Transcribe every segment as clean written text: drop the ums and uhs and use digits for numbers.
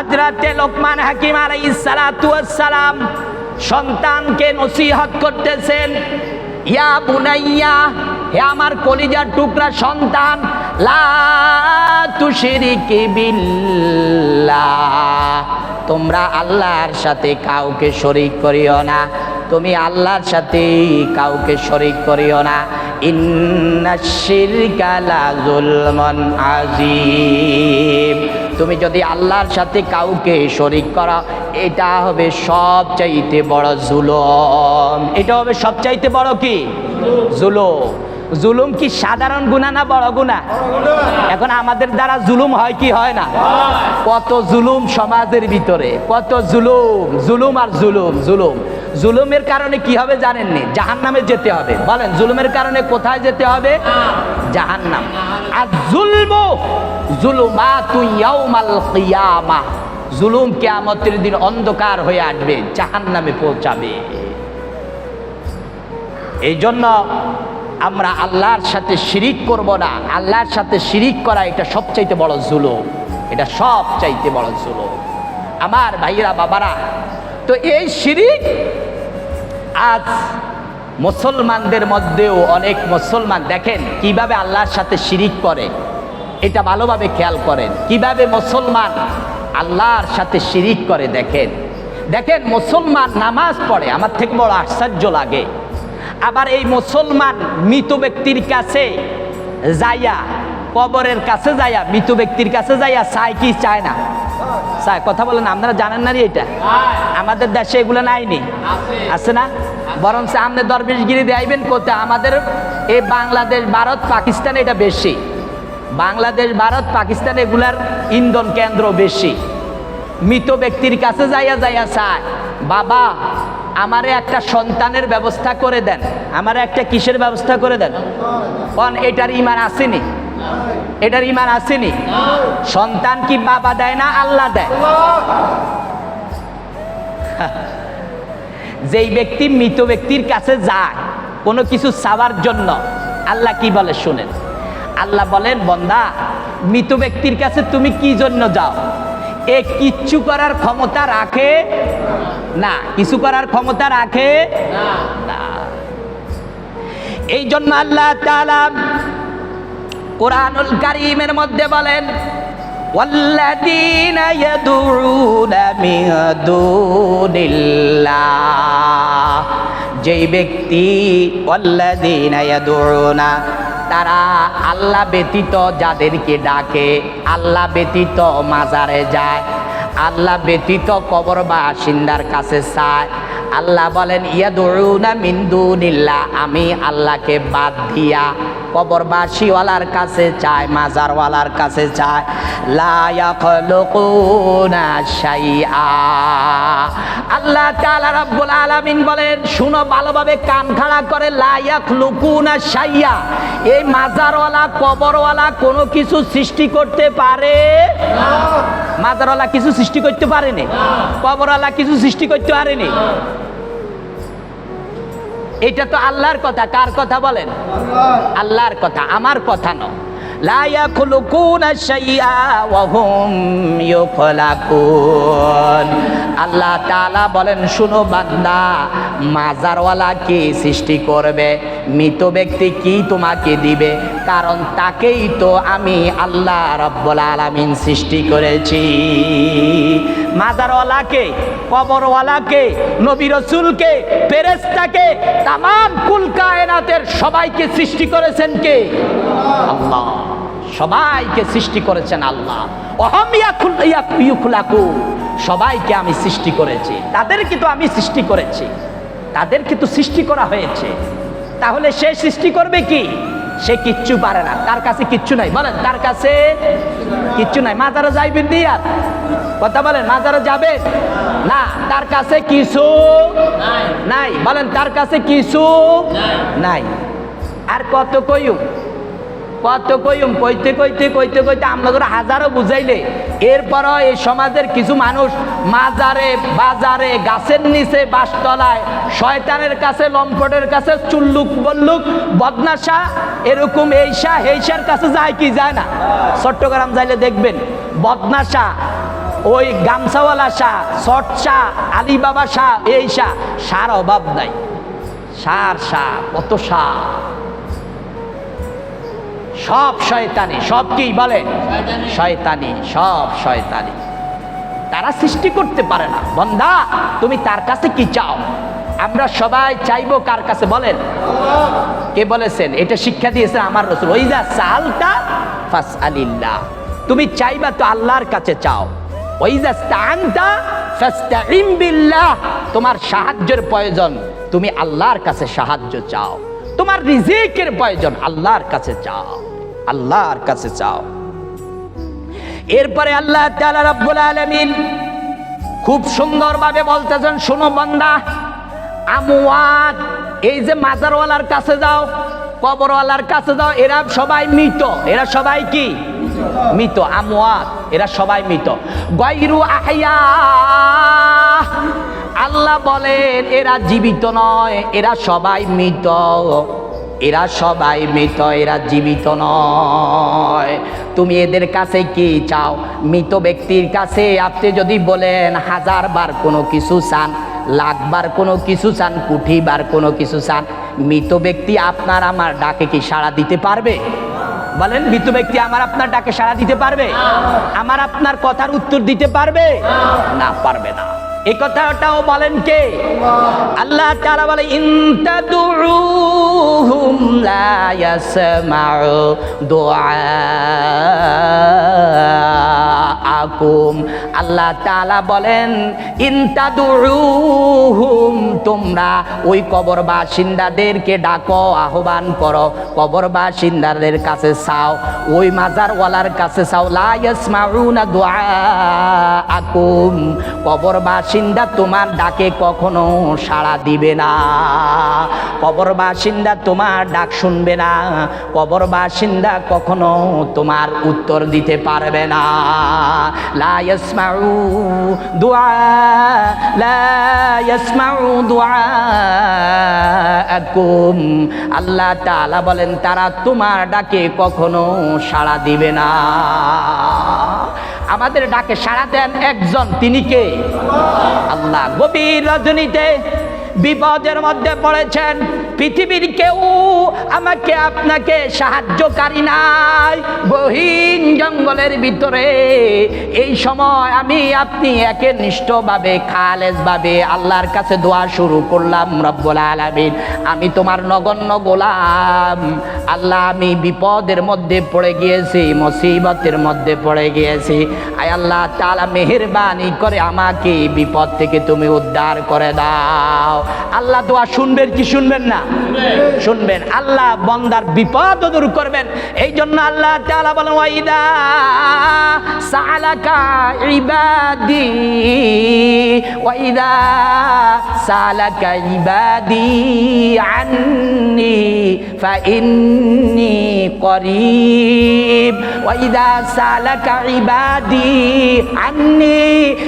হযরতে লোকমান হাকিম আলাইহিস সালাতু ওয়াস সালাম সন্তানকে নসিহত করতেছেন, ইয়া বুনাইয়া, হে আমার কলিজার টুকরা সন্তান, লা তুশরিক বিল্লাহ, তোমরা আল্লাহর সাথে কাউকে শরীক করিও না, তুমি আল্লাহর সাথে কাউকে শরীক করিও না। ইন্নাশ শিরকা লা যুলমুন আযীম, তুমি যদি আল্লাহর সাথে কাউকে শরীক করো, এটা হবে সবচাইতে বড় জুলুম। এটা হবে সবচাইতে বড় কি জুলুম। জুলুম কি সাধারণ গুনাহ না বড় গুনাহ? এখন আমাদের দ্বারা জুলুম হয় কি হয় না? কত জুলুম সমাজের ভিতরে, কত জুলুম, জুলুম আর জুলুম। জুলুম, জুলুমের কারণে কি হবে জানেননি? জাহান্নামে যেতে হবে। বলেন, জুলুমের কারণে কোথায় যেতে হবে? জাহান্নাম। আর জুলমু জুলুমাতু ইয়াউমাল কিয়ামাহ, জুলুম কিয়ামতের দিন অন্ধকার হয়ে আসবে, জাহান্নামে পৌঁছাবে। এই জন্য আমরা আল্লাহর সাথে শিরিক করব না। আল্লাহর সাথে শিরিক করা এটা সবচাইতে বড় জুলুম, এটা সবচাইতে বড় জুলুম। আমার ভাইয়েরা, বাবারা, তো এই শিরিক আজ মুসলমানদের মধ্যেও অনেক মুসলমান দেখেন কিভাবে আল্লাহর সাথে শিরিক করে, এটা ভালোভাবে খেয়াল করেন কিভাবে মুসলমান আল্লাহর সাথে শিরিক করে। দেখেন দেখেন মুসলমান নামাজ পড়ে, আমার থেকে বড় আশ্চর্য লাগে। আবার এই মুসলমান মৃত ব্যক্তির কাছে যাইয়া, কবরের কাছে যাইয়া, মৃত ব্যক্তির কাছে যাইয়া চায় কি চায় না? চায়। কথা বলেন, আপনারা জানেন না? এটা আমাদের দেশে এগুলো নাইনি, আছে না? বরং সামনে দরবেশগিরি দেয়াইবেন কোথায়? আমাদের এই বাংলাদেশ, ভারত, পাকিস্তান এটা বেশি। বাংলাদেশ, ভারত, পাকিস্তান এগুলার ইন্ধন কেন্দ্র বেশি। মৃত ব্যক্তির কাছে যাইয়া যাইয়া চায়, বাবা আমারে একটা সন্তানের ব্যবস্থা করে দেন, আমারে একটা কিসের ব্যবস্থা করে দেন। কোন এটার ঈমান আসেনি? এটার ঈমান আসেনি? সন্তান কি বাবা দেয় না আল্লাহ দেয়? যেই ব্যক্তি মৃত ব্যক্তির কাছে যায় কোনো কিছু চাওয়ার জন্য, আল্লাহ কি বলে শুনেন। আল্লাহ বলেন, বান্দা মৃত ব্যক্তির কাছে তুমি কি জন্য যাও? এ কিচ্ছু করার ক্ষমতা রাখে না, কিছু করার ক্ষমতা রাখে না। এই জন্য আল্লাহ তাআলা কুরআনুল কারীমের মধ্যে বলেন, ওয়াল্লাযীনা ইয়াদউনা মিন দুনিল্লাহ, যেই ব্যক্তি ওয়াল্লাযীনা ইয়াদউনা, তারা আল্লাহ ব্যতীত যাদেরকে ডাকে, আল্লাহ ব্যতীত মাজারে যায়, আল্লাহ ব্যতীত কবর বাসিন্দার কাছে চায়, আল্লাহ বলেন ইয়াদউনা মিন দুনিল্লাহ, আমি আল্লাহকে বাদ দিয়া কবরবাসীওয়ালার কাছে চায়, মাজারওয়ালার কাছে চায়, লা ইয়াখলুকুনা শাইআ। আল্লাহ তাআলা রাব্বুল আলামিন বলেন, শুনো ভালোভাবে, কান খাড়া করে, লা ইয়াখলুকুনা শাইআ, এই মাজারওয়ালা কবরওয়ালা কোনো কিছু সৃষ্টি করতে পারে না। মাজারওয়ালা কিছু সৃষ্টি করতে পারেনি, কবরওয়ালা কিছু সৃষ্টি করতে পারেনি। এটা তো আল্লাহর কথা। কার কথা বলেন? আল্লাহর কথা, আমার কথা নয়। লা ইয়াখলুকুনা শাইআ ওয়া হুম ইউখলাকুন। আল্লাহ তাআলা বলেন, শুনো বান্দা, মাজারওয়ালা কি সৃষ্টি করবে? মৃত ব্যক্তি কি তোমাকে দিবে? কারণ তাকেই তো আমি আল্লাহ রাব্বুল আলামিন সৃষ্টি করেছি। মাজারওয়ালাকে, কবরওয়ালাকে, নবী রাসূলকে, ফেরেশতাকে, তামাম কুল কায়নাতের সবাইকে সৃষ্টি করেছেন কে? আল্লাহ। সবাইকে সৃষ্টি করেছেন আল্লাহ। ওয়াহুম ইউখলাকুন, সবাইকে আমি সৃষ্টি করেছি, তাদেরকে তো আমি সৃষ্টি করেছি, তাদেরকে তো সৃষ্টি করা হয়েছে। তাহলে সে সৃষ্টি করবে কি? সে কিচ্ছু পারে না, তার কাছে কিচ্ছু নাই। বলেন, তার কাছে কিচ্ছু নাই। মাজারে যাইবেন নি? আর কথা বলেন, মাজারে যাবে না, তার কাছে কিছু নাই। বলেন, তার কাছে কিছু নাই। আর কত কইম, কত কইম, কইতে কইতে কইতে কইতে আমরা হাজারো বুঝাইলে এরপরও এই সমাজের কিছু মানুষ মাজারে, বাজারে, গাছের নিচে, বাসতলায়, শয়তানের কাছে, লম্পটের কাছে, চুল্লুক বল্লুক, বদনাশা, এরকম এইসা হেইসার কাছে যায় কি যায় না? চট্টগ্রাম যাইলে দেখবেন বদনাশা, ওই গামছাওয়ালা শাহ, শর্ট শাহ, আলী বাবা শাহ, এই শাহ, সার অভাব নাই। সার শাহ, কত শাহ, সব শয়তানি। সব কি বলে? শয়তানি, সব শয়তানি। তারা সৃষ্টি করতে পারে না। বান্দা তুমি তার কাছে কি চাও? আমরা সবাই চাইবো কার কাছে বলেন? কে বলেছেন? এটা শিক্ষা দিয়েছেন আমার রাসূল। ওইজা সালতা ফাসআলিল্লাহ, তুমি চাইবা তো আল্লাহর কাছে চাও। ওইজা স্তাআনতা ফাসতাইন বিল্লাহ, তোমার সাহায্যের প্রয়োজন, তুমি আল্লাহর কাছে সাহায্য চাও। তোমার রিজিকের প্রয়োজন, আল্লাহর কাছে চাও, আল্লাহর কাছে চাও। এরপরে আল্লাহ তাআলা রব্বুল আলামিন খুব সুন্দরভাবে বলতেছেন, শোনো বান্দা, আমওয়াত, এই যে মাজারওয়ালার কাছে যাও, কবরওয়ালার কাছে যাও, এরা সবাই মৃত। এরা সবাই কি? মৃত। আমওয়াত, এরা সবাই মৃত। গায়রু আহইয়া, আল্লাহ বলেন এরা জীবিত নয়, এরা সবাই মৃত। এরা সবাই মৃত, এরা জীবিত নয়। তুমি এদের কাছে কি চাও? মৃত ব্যক্তির কাছে আপনি যদি বলেন 1000 বার কোনো কিছু চান, 1,00,000 বার কোনো কিছু চান, কোটি বার কোনো কিছু চান, মৃত ব্যক্তি আপনার আমার ডাকে কি সাড়া দিতে পারবে? বলেন, মৃত ব্যক্তি আমার আপনার ডাকে সাড়া দিতে পারবে? আমার আপনার কথার উত্তর দিতে পারবে? না, পারবে না। এই কথাটাও বলেন কে? আল্লাহ তাআলা বলে, ইন তাদউহুম লা ইয়াসমাউ দুআআকুম। আল্লাহ তাআলা বলেন, ইন তাদউহুম, তোমরা ওই কবর বাসিন্দাদেরকে ডাকো, আহ্বান করো, কবর বাসিন্দাদের কাছে চাও, ওই মাজারওয়ালার কাছে চাও, লা ইয়াসমাউনা দুআআকুম, কবর বাসিন্দা তোমার ডাকে কখনো সাড়া দিবে না। কবর বাসিন্দা তোমার ডাক শুনবে না। কবর বাসিন্দা কখনো তোমার উত্তর দিতে পারবে না। লা ইয়াসমাউ দুআ, লা ইয়াসমাউ দুআআকুম। আল্লাহ তাআলা বলেন, তারা তোমার ডাকে কখনো সাড়া দিবে না। আমাদের ডাকে সাড়া দেন একজন, তিনি কে? আল্লাহ। গভীর রজনীতে বিপদের মধ্যে পড়েছেন, পৃথিবীর কেউ আমাকে আপনাকে সাহায্যকারী নাই, গহীন জঙ্গলের ভিতরে এই সময় আমি আপনি একনিষ্ঠভাবে খালেসভাবে আল্লাহর কাছে দোয়া শুরু করলাম, রব্বুল আলামিন আমি তোমার নগণ্য গোলাম, আল্লাহ আমি বিপদের মধ্যে পড়ে গিয়েছি, মুসিবতের মধ্যে পড়ে গিয়েছি, আয় আল্লাহ তাআলা মেহেরবানি করে আমাকে বিপদ থেকে তুমি উদ্ধার করে দাও। আল্লাহ দোয়া শুনবেন কি শুনবেন না? শুনবেন। আল্লাহ বান্দার বিপদ দূর করবেন। এই জন্য আল্লাহ তাআলা বলেন, ওয়াইদা সালাকা ইবাদি, ওয়াইদা সালাকা ইবাদি আন্নি ফাইন্নি করিব, ওয়াইদা সালাকা ইবাদি আন্নি।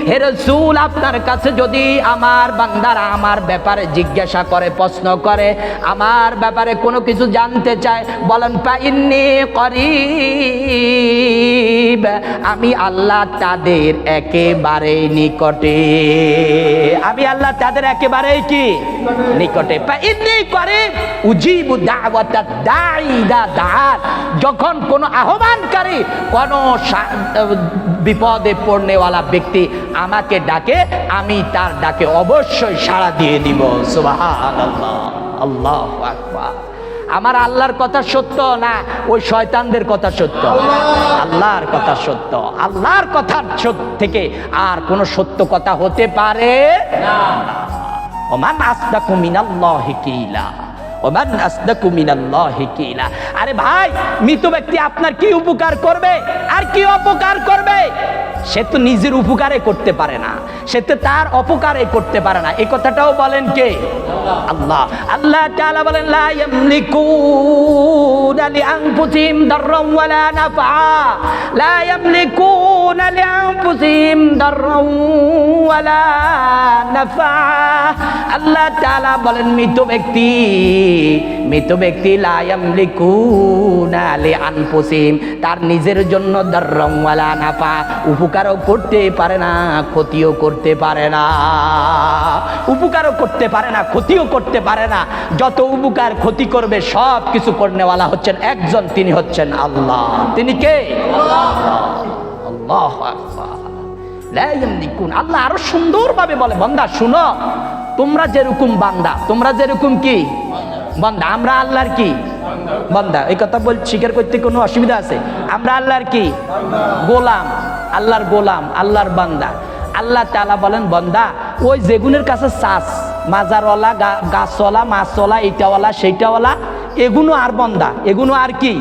হে রাসূল, আপনার কাছে যদি আমার বান্দারা আমার ব্যাপারে জিজ্ঞাসা করে, প্রশ্ন করে, আমার ব্যাপারে কোনো কিছু জানতে চায়, বলেন ফাইন্নি করিব, আমি আল্লাহ তাদের একেবারে নিকটে। আমি আল্লাহ তাদের একেবারে কি? নিকটে। ফাইন্নি করিব উজিবু দাওয়াতাদ দাঈ ইযা দাআন। যখন কোনো আহ্বানকারী, কোনো বিপদে পড়নেওয়ালা ব্যক্তি আমাকে ডাকে, আমি তার ডাকে অবশ্যই সাড়া দিয়ে দিব। সুবহানাল্লাহ, আল্লাহু আকবার। আমার আল্লাহর কথা সত্য না ওই শয়তানদের কথা সত্য? আল্লাহর কথা সত্য। আল্লাহর কথা থেকে আর কোন সত্য কথা হতে পারে না। ওমান আসদাকু মিনাল্লাহি কিলা, ওমান আসদাকু মিনাল্লাহি কিলা। আরে ভাই, মৃত ব্যক্তি আপনার কি উপকার করবে আর কি অপকার করবে? সে তো নিজের উপকারে করতে পারে না, সে তো তার অপকারে করতে পারে না। এই কথাটাও বলেন কে? আল্লাহ। আল্লাহ তাআলা বলেন, লা ইয়ামলিকুনা লিআনফুসিহিম দাররান ওয়ালা নাফআ, লা ইয়ামলিকুনা লিআনফুসিহিম দাররান ওয়ালা নাফা। আল্লাহ তাআলা বলেন মৃত ব্যক্তি লা ইয়ামলিকুনা লিআনফুসিহিম, তার নিজের জন্য দাররাম ওয়ালা নাফা, উপকারও করতে পারে না ক্ষতিও করতে পারে না, উপকারও করতে পারে না ক্ষতিও করতে পারে না। যত উপকার ক্ষতি করবে সব কিছু করনেওয়ালা হচ্ছেন একজন, তিনি হচ্ছেন আল্লাহ। তিনি কে? আল্লাহু আকবার। লা ইয়ামলিকুন। আল্লাহ আরো সুন্দরভাবে বলে, বান্দা শুনো, তোমরা যেরকম বান্দা, তোমরা যেরকম কি বান্দা, আমরা আল্লাহর কি বান্দা। এই কথা বল, স্বীকার করতে কোনো অসুবিধা আছে? আমরা আল্লাহর কি গোলাম, আল্লাহর গোলাম, আল্লাহর বান্দা। আল্লাহ তাআলা বলেন বান্দা, ওই যেগুনের কাছে চাস, মাজারওয়ালা, গাছওয়ালা, মাছওয়ালা, এইটাওয়ালা সেইটাওয়ালা, এগুলো আর বান্দা, এগুলো আর কি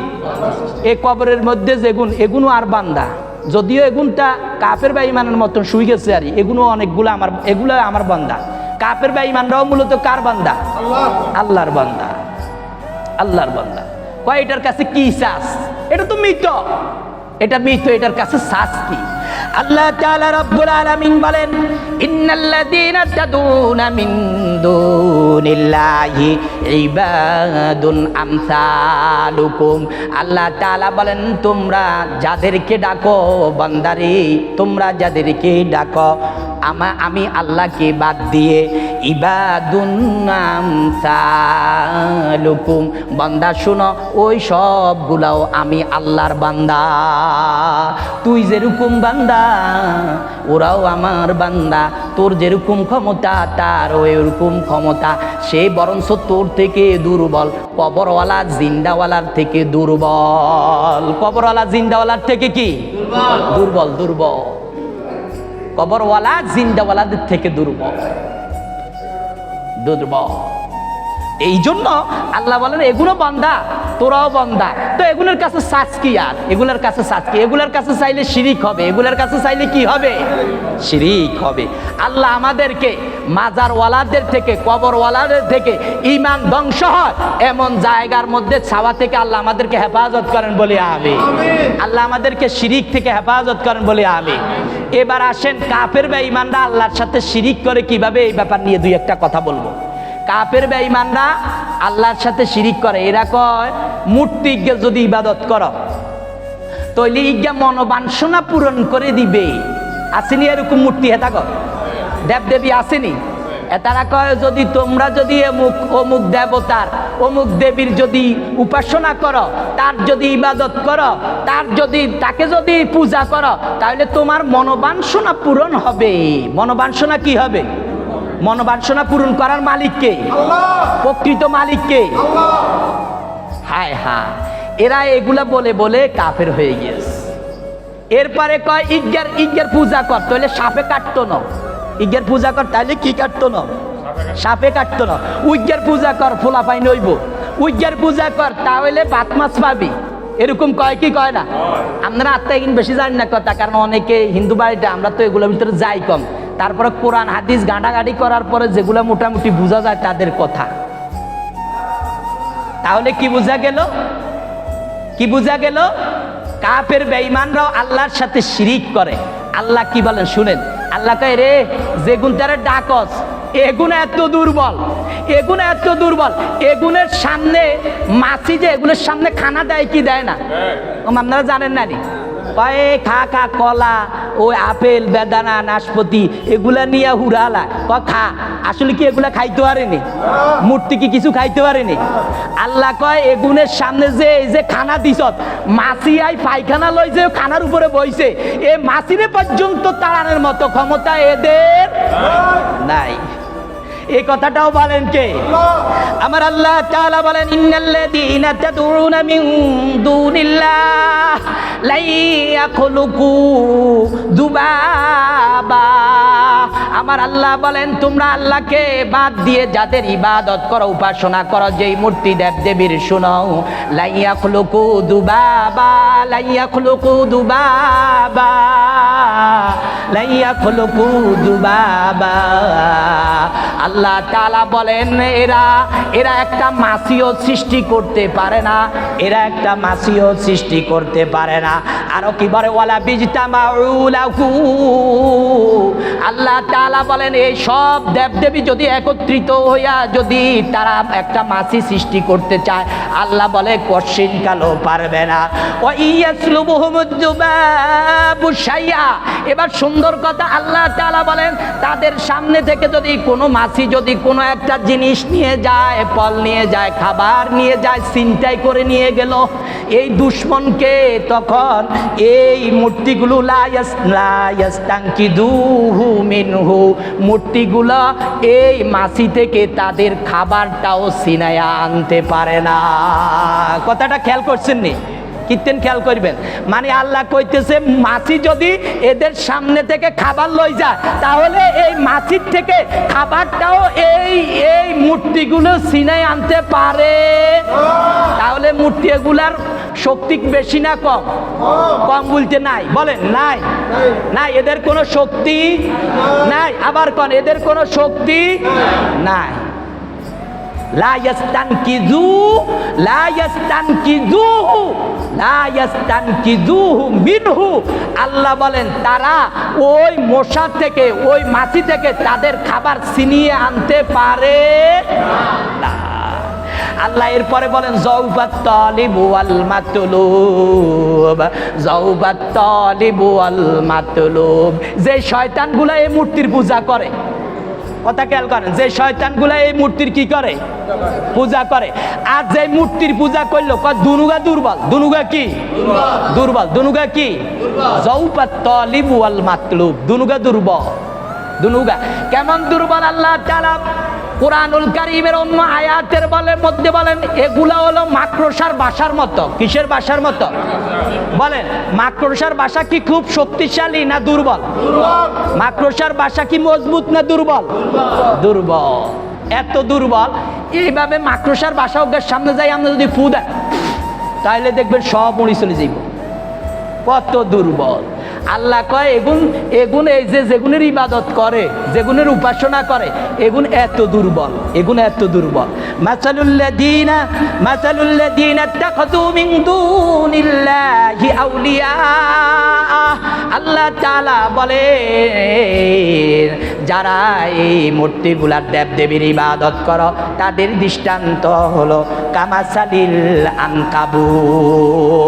এই কবরের মধ্যে যেগুন, এগুলো আর বান্দা। যদিও এগুনটা কাফের বা ইমানের মতন শুই গেছে, আর এগুলো অনেকগুলো আমার, এগুলো আমার বান্দা। কাফের বা ইমানরাও মূলত কার বান্দা? আল্লাহর বান্দা, আল্লাহর বান্দা। কয় এটার কাছে কি চাস? এটা তো মৃত, এটা মৃত, এটার কাছে চাস কি? আল্লাহ তাআলা রাব্বুল আলামিন বলেন, ইন্নাল্লাযীনা তাদউনা মিন দুনিল্লাহি ইবাদুন আমসালুকুম। আল্লাহ তাআলা বলেন, তোমরা যাদেরকে ডাকো বান্দারে, তোমরা যাদেরকে ডাকো আমি আল্লাহকে বাদ দিয়ে, ইবাদুন আমসালুকুম, বান্দা শুনো, ওই সবগুলাও আমি আল্লাহর বান্দা। তুই যেরকম বান্দা ওরাও আমার বান্দা, তোর যেরকম ক্ষমতা তার ওইরকম ক্ষমতা। সে বরঞ্চ তোর থেকে দুর্বল, কবরওয়ালা জিন্দাওয়ালার থেকে দুর্বল, কবরওয়ালা জিন্দাওয়ালার থেকে কি দুর্বল, দুর্বল। কবরওয়ালা জিন্দাওয়ালাদের থেকে দুর্বল, দুর্বল। এই জন্য আল্লাহ বলেন এগুলো বান্দা, তোরাও বান্দা, তো এগুলোর কাছে সাজ কি? আর এগুলোর কাছে সাজ কি? এগুলোর কাছে চাইলে শিরিক হবে, এগুলোর কাছে চাইলে কি হবে? শিরিক হবে। আল্লাহ আমাদেরকে মাজারওয়ালাদের থেকে, কবরওয়ালাদের থেকে ঈমান ধ্বংস হয় এমন জায়গার মধ্যে ছাওয়া থেকে আল্লাহ আমাদেরকে হেফাজত করেন বলে আমিন। আল্লাহ আমাদেরকে শিরিক থেকে হেফাজত করেন বলে আমিন। এবার আসেন কাফের বেঈমানরা আল্লাহর সাথে শিরিক করে কিভাবে, এই ব্যাপার নিয়ে দুই একটা কথা বলবো। কাফের বেঈমানরা আল্লাহর সাথে শিরিক করে, এরা কয় মূর্তিকে যদি ইবাদত করো তাহলে ইজ্ঞা মনোবাঞ্ছনা পূরণ করে দিবে। আসেনি এরকম মূর্তি? হে থাকো দেবদেবী আসেনি? তারা কয় যদি তোমরা যদি অমুক দেবতার, অমুক দেবীর যদি উপাসনা করো, তার যদি ইবাদত করো, তার যদি, তাকে যদি পূজা করো, তাহলে তোমার মনোবাঞ্ছনা পূরণ হবে। মনোবাঞ্ছনা কি হবে? মনোবাঞ্ছনা পূরণ করার মালিককে, প্রকৃত মালিককে। হায় হায়, এরা এগুলা বলে বলে কাফের হয়ে গিয়েছে। এরপরে কয় ইজ্ঞার পূজা কর, তাহলে সাপে কাটতো না। ইজ্ঞার পূজা কর, তাহলে কি কাটতো না? সাপে কাটতো না। উজ্ঞার পূজা কর, ফোলা পাই নইব। উজ্ঞার পূজা কর, তাহলে ভাত মাছ পাবি। এরকম কয় কি কয় না? আপনারা আত্মা কিন্তু বেশি জানি না কথা, কারণ অনেকে হিন্দু বাড়িতে, আমরা তো এগুলোর ভিতরে যাই কম। তারপরে কোরআন হাদিস গাঁটাগাঁটি করার পরে যেগুলো মোটামুটি বোঝা যায় তাদের কথা। তাহলে কি বোঝা গেল? কি বোঝা গেল? কাফের বেঈমানরাও আল্লাহর সাথে শিরিক করে। আল্লাহ কি বলেন শুনেন, আল্লাহ কয় রে যেগুন তারা ডাকস, এগুন এত দুর্বল, এগুন এত দুর্বল, এগুনের সামনে মাছি যে এগুলোর সামনে খানা দেয় কি দেয় না? আপনারা জানেন না নি? কয়ে খা খা, কলা, ওই আপেল, বেদানা, নাশপাতি এগুলা নিয়ে হুড়ালা, খা। আসলে কি এগুলা খাইতে পারেনি? মূর্তি কি কিছু খাইতে পারেনি? আল্লাহ কয় এগুনের সামনে যে এই যে খানা দিছ, মাছি আই পায়খানা লই যে খানার উপরে বইছে, এ মাছিরে পর্যন্ত তাড়ানোর মতো ক্ষমতা এদের নাই। এই কথাটাও বলেন কে? আমার আল্লাহ তাআলা বলেন, ইন্নাল্লাযীনা তাদউনা মিন দুনিল্লাহ লা ইয়াখলুকু যুবাবা। আমার আল্লাহ বলেন তোমরা আল্লাহকে বাদ দিয়ে যাদের ইবাদত করো, উপাসনা করো, যেই মূর্তি দেব দেবীর শুনাও, লা ইয়াখলুকু যুবাবা, লা ইয়াখলুকু যুবাবা, লা ইয়াখলুকু যুবাবা। আল্লাহ তাআলা বলেন এরা একটা মাছিও সৃষ্টি করতে পারে না, এরা একটা মাছিও সৃষ্টি করতে পারে না। আরো কি বলে, ওয়ালা বিজতামাউ লাহু, আল্লাহ তাআলা বলেন এই সব দেবদেবী যদি একত্রিত হইয়া যদি তারা একটা মাছি সৃষ্টি করতে চায়, আল্লাহ বলে কশিন কালো পারবে না। ও ইয়াসলুবুহুমুযযুবাবু শাইআ, এবার সুন্দর কথা, আল্লাহ তাআলা বলেন তাদের সামনে থেকে যদি কোনো মাছি যদি কোনো একটা জিনিস নিয়ে যায়, ফল নিয়ে যায়, খাবার নিয়ে যায়, ছিনতাই করে নিয়ে গেল, এই দুশমনকে তখন এই মূর্তিগুলো লা ইয়াস্তানকিদুহু মিনহু, মূর্তিগুলো এই মাছি থেকে তাদের খাবারটাও ছিনাইয়া আনতে পারে না। কথাটা খেয়াল করছেন নি? কীর্তেন খেয়াল করবেন, মানে আল্লাহ কইতেছে মাছি যদি এদের সামনে থেকে খাবার লই যায়, তাহলে এই মাছির থেকে খাবারটাও এই এই মূর্তিগুলো ছিনাই আনতে পারে। তাহলে মূর্তি এগুলার শক্তি বেশি না কম? কম বলতে নাই, বলেন নাই, নাই, এদের কোনো শক্তি নাই। আবার কোন এদের কোনো শক্তি নাই। লা ইয়াস্তানকিযুহু মিনহু, আল্লাহ বলেন তারা ওই মশা থেকে ওই মাছি থেকে তাদের খাবার ছিনিয়ে আনতে পারে না। আল্লাহ এরপরে বলেন যাওবাত তালিবু ওয়াল মাতলুব, যাওবাত তালিবু ওয়াল মাতলুব, যে শয়তানগুলো এই মূর্তির পূজা করে, কথা খেয়াল করেন, যে শয়তানগুলা এই মূর্তির কি করে? পূজা করে। আর যে মূর্তির পূজা করলো দুনুগা দুর্বল, দুনুগা কি দুর্বল, দুনুগা কি যাওবাত তালিবু ওয়াল মাতলুব, দুনুগা দুর্বল। দুনুগা কেমন দুর্বল? আল্লাহ তাআলা কুরআনুল কারীমের অন্য আয়াতের মধ্যে বলেন এগুলা হলো মাকড়সার বাসার মতো। কিসের বাসার মতো? বলেন মাকড়সার বাসা কি খুব শক্তিশালী না দুর্বল? মাকড়সার বাসা কি মজবুত না দুর্বল? দুর্বল। এত দুর্বল, এইভাবে মাকড়সার বাসা ওদের সামনে যাই আমরা যদি ফু দেন, তাহলে দেখবেন সব উড়ি চলে যাইব। কত দুর্বল। আল্লাহ কয় এগুন এই যে যেগুনের ইবাদত করে, যেগুনের উপাসনা করে, এগুন এত দুর্বল, এগুন এত দুর্বল। মাসালুল্লাযীনা ইত্তাখাযু মিন দুনিল্লাহি আউলিয়া, আল্লাহ তাআলা বলে যারা এই মূর্তিগুলার দেবদেবীর ইবাদত করো, তাদের দৃষ্টান্ত হলো কামাসালিল আনকাবুত,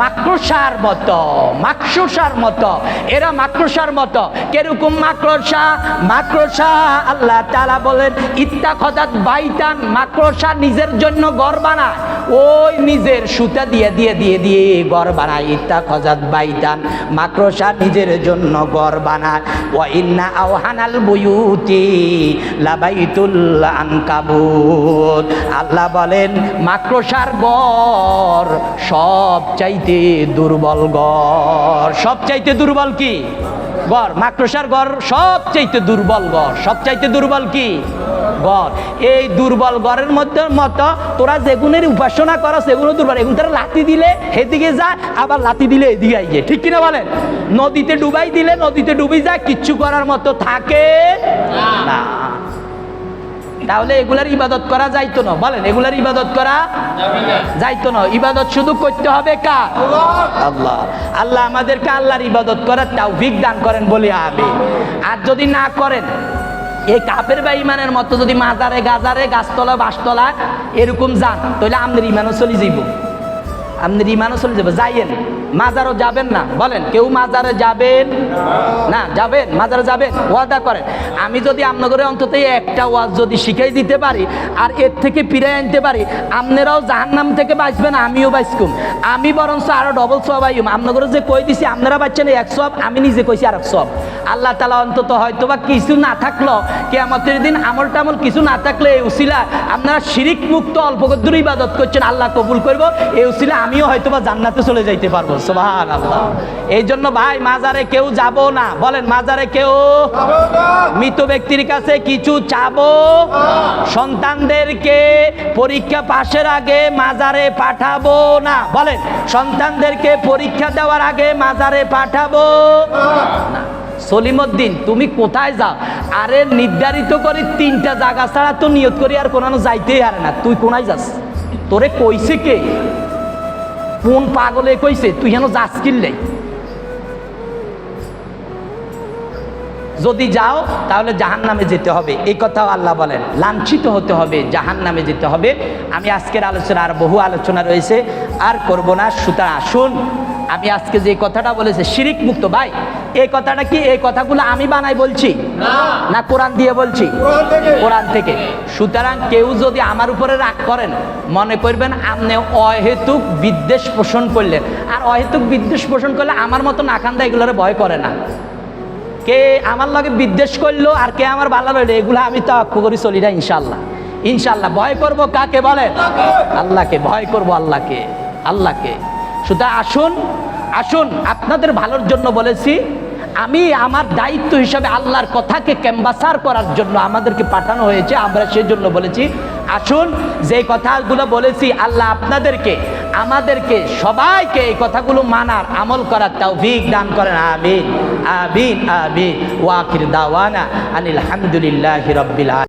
মাকড়সার মতো, মাকড়সার মতো। এরা মাকড়সার মতো। কিরকম মাকড়সা? মাকড়সা আল্লাহ তাআলা বলেন ইত্তাখাযাত বাইতান, মাকড়সা নিজের জন্য ঘর বানায়, ওই নিজের সুতা দিয়ে দিয়ে দিয়ে দিয়ে ঘর বানায়। ইত্তাখাযাত বাইতান, মাকড়সা নিজের জন্য ঘর বানায়। ওয়া ইন্না আওহানাল বুয়ুতি লাবাইতুল আনকাবুত, আল্লাহ বলেন মাকড়সার ঘর সবচাইতে দুর্বল ঘর। সবচাইতে দুর্বল কি ঘর? মাকড়সার ঘর সবচাইতে দুর্বল ঘর। সবচাইতে দুর্বল কি ঘর? এই দুর্বল ঘরের মধ্যে মতো তোরা যেগুনের উপাসনা করো সেগুলো দুর্বল। এগুলো তারা লাথি দিলে সেদিকে যায়, আবার লাথি দিলে এদিকে আইয়ে, ঠিক কিনা বলেন? নদীতে ডুবাই দিলে নদীতে ডুবি যায়, কিচ্ছু করার মতো থাকে না। তাহলে এগুলার ইবাদত করা যাইতো না? বলেন এগুলার ইবাদত করা যাইতো না। ইবাদত শুধু করতে হবে কার? আল্লাহ। আল্লাহ আমাদেরকে আল্লাহর ইবাদত করার তৌফিক দান করেন বলি আমিন। আর যদি না করেন, এই কাফের বা ইমানের মতো যদি মাজারে গাজারে গাছতলা বাসতলা এরকম যান, তাহলে আপনার ইমানও চলে যাইব, আপনার ইমানও চলে যাবে। যাইয়েন, মাজারও যাবেন না। বলেন কেউ মাজারে যাবেন না? যাবেন, মাজারে যাবেন, ওয়াদা করেন। আমি যদি আপনাদের অন্তত একটা ওয়াজ যদি শিখাই দিতে পারি আর এর থেকে ফিরে আনতে পারি, আপনারাও জাহান্নাম থেকে বাঁচবেন, আমিও বাঁচকুম। আমি বরঞ্চ আরো ডবল সওয়াব আইম। আপনাদের যে কই দিছি আপনারা বাঁচছেন 1 সওয়াব, আমি নিজে কইছি আর 1 সওয়াব। আল্লাহ তাআলা অন্তত হয়তোবা কিছু না থাকলো, কিয়ামতের দিন আমল টামল কিছু না থাকলে এই উসিলা আপনারা শিরিক মুক্ত অল্প কদ্দুর ইবাদত করছেন, আল্লাহ কবুল করব। এই উসিলা আমিও হয়তোবা জান্নাতে চলে যাইতে পারবো। সুবহানাল্লাহ। এই জন্য ভাই মাজারে কেউ যাব না। বলেন মাজারে কেউ, মৃত ব্যক্তির কাছে কিছু চাবো। সন্তানদেরকে পরীক্ষা পাশের আগে মাজারে পাঠাবো না। বলেন সন্তানদেরকে পরীক্ষা দেওয়ার আগে মাজারে পাঠাবো না। সলিমউদ্দিন তুমি কোথায় যাও? আরে নির্ধারিত করে 3টা জায়গা ছাড়া তো নিয়ত করি আর কোনো যাইতেই হারে না। তুই কোনায় যাস? তোরে কইছে কে? কোন পাগলে কইছে? তুই যেন যাস কিনলে? যদি যাও তাহলে জাহান্নামে যেতে হবে, এই কথাও আল্লাহ বলেন। লাঞ্ছিত হতে হবে, জাহান্নামে যেতে হবে। আমি আজকের আলোচনা, আর বহু আলোচনা রয়েছে, আর করব না। সুতরাং আসুন, আমি আজকে যে কথাটা বলেছি শিরিক মুক্ত, ভাই এই কথাটা কি, এই কথাগুলো আমি বানাই বলছি না কোরআন দিয়ে বলছি? কোরআন থেকে। সুতরাং কেউ যদি আমার উপরে রাগ করেন, মনে করবেন আপনি অহেতুক বিদ্বেষ পোষণ করলেন। আর অহেতুক বিদ্বেষ পোষণ করলে আমার মতো নাকান্দা এগুলোর ভয় করে না। কে আমার লগে বিদ্বেষ করলো আর কে আমার ভালো রইলো, এগুলো আমি তো অক্ষ করি চলি না। ইনশাল্লাহ, ইনশাল্লাহ ভয় করব কাকে বলেন? আল্লাহকে ভয় করব, আল্লাহকে, আল্লাহকে। সুতরাং আসুন, আসুন, আপনাদের ভালোর জন্য বলেছি। আমি আমার দায়িত্ব হিসাবে আল্লাহর কথাকে ক্যাম্বাসার করার জন্য আমাদেরকে পাঠানো হয়েছে, আমরা সেই জন্য বলেছি। আসুন, যে কথাগুলো বলেছি আল্লাহ আপনাদেরকে, আমাদেরকে সবাইকে এই কথাগুলো মানার, আমল করার তৌফিক দান করেন। আমিন, আমিন, আমিন। ওয়া আখির দাওয়ানা আনিল হামদুলিল্লাহি রাব্বিল আলামিন।